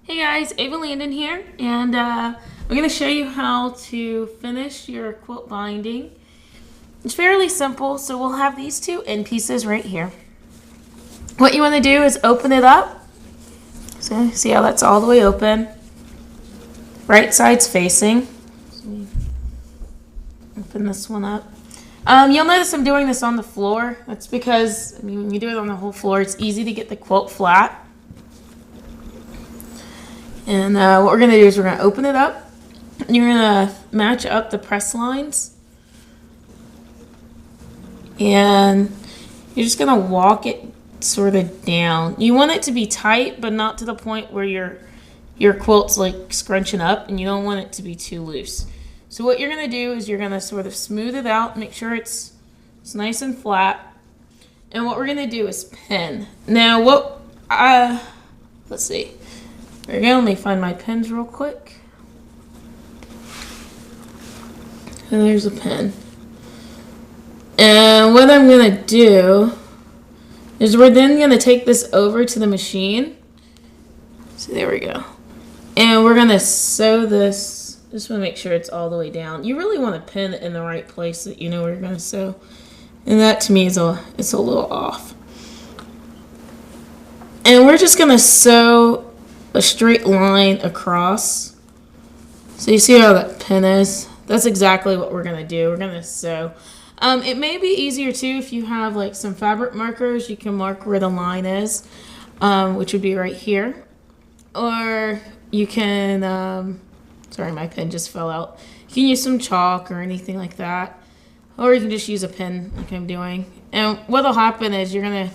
Hey guys, Ava Landon here, and I'm going to show you how to finish your quilt binding. It's fairly simple, so we'll have these two end pieces right here. What you want to do is open it up. So see how that's all the way open. Right side's facing. Open this one up. You'll notice I'm doing this on the floor. That's because, when you do it on the whole floor, it's easy to get the quilt flat. And what we're going to do is we're going to open it up. You're going to match up the press lines. And you're just going to walk it sort of down. You want it to be tight, but not to the point where your quilt's like scrunching up, and you don't want it to be too loose. So what you're going to do is you're going to sort of smooth it out, make sure it's nice and flat. And what we're going to do is pin. Now let's see. Let me find my pins real quick. And there's a pin. And what I'm going to do is we're then going to take this over to the machine. So there we go. And we're going to sew this. Just want to make sure it's all the way down. You really want to pin it in the right place so that you know where you're going to sew. And that to me is it's a little off. And we're just going to sew a straight line across. So you see how that pin is? That's exactly what we're going to do. We're going to sew. It may be easier too if you have like some fabric markers. You can mark where the line is, which would be right here. Or you can, sorry, my pen just fell out. You can use some chalk or anything like that. Or you can just use a pen like I'm doing. And what'll happen is you're going to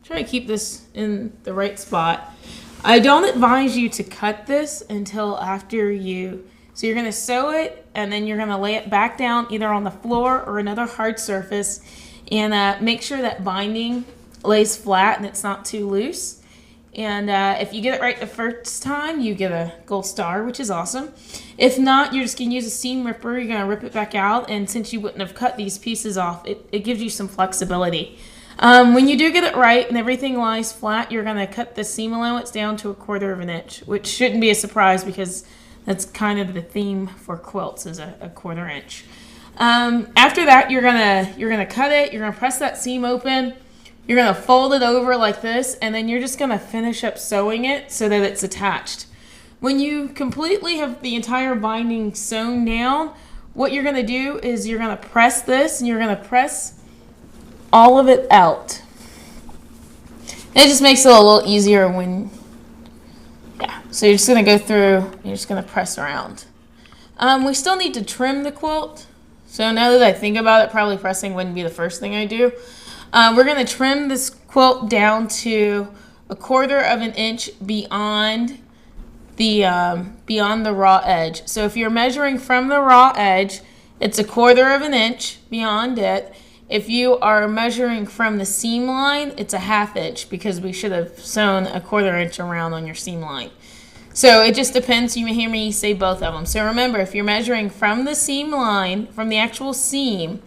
try to keep this in the right spot. I don't advise you to cut this until after so you're going to sew it, and then you're going to lay it back down either on the floor or another hard surface, and make sure that binding lays flat and it's not too loose. And if you get it right the first time, you get a gold star, which is awesome. If not, you're just going to use a seam ripper. You're going to rip it back out, and since you wouldn't have cut these pieces off, it gives you some flexibility. When you do get it right and everything lies flat, you're going to cut the seam allowance down to 1/4 of an inch, which shouldn't be a surprise because that's kind of the theme for quilts, is a 1/4 inch. After that, you're gonna cut it. You're gonna press that seam open. You're gonna fold it over like this, and then you're just gonna finish up sewing it so that it's attached. When you completely have the entire binding sewn down, what you're gonna do is you're gonna press this, and you're gonna press all of it out. And it just makes it a little easier when, so you're just going to go through, you're just going to press around. We still need to trim the quilt. So now that I think about it, probably pressing wouldn't be the first thing I do. We're going to trim this quilt down to 1/4 of an inch beyond the raw edge. So if you're measuring from the raw edge, it's 1/4 of an inch beyond it. If you are measuring from the seam line, it's 1/2 inch, because we should have sewn 1/4 inch around on your seam line. So it just depends. You may hear me say both of them. So remember, if you're measuring from the seam line, from the actual seam,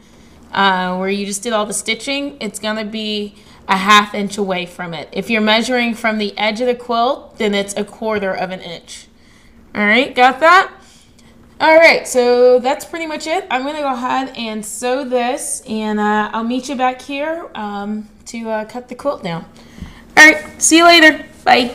where you just did all the stitching, it's going to be 1/2 inch away from it. If you're measuring from the edge of the quilt, then it's 1/4 of an inch. All right, got that? All right, so that's pretty much it. I'm going to go ahead and sew this, and I'll meet you back here to cut the quilt down. All right, see you later. Bye.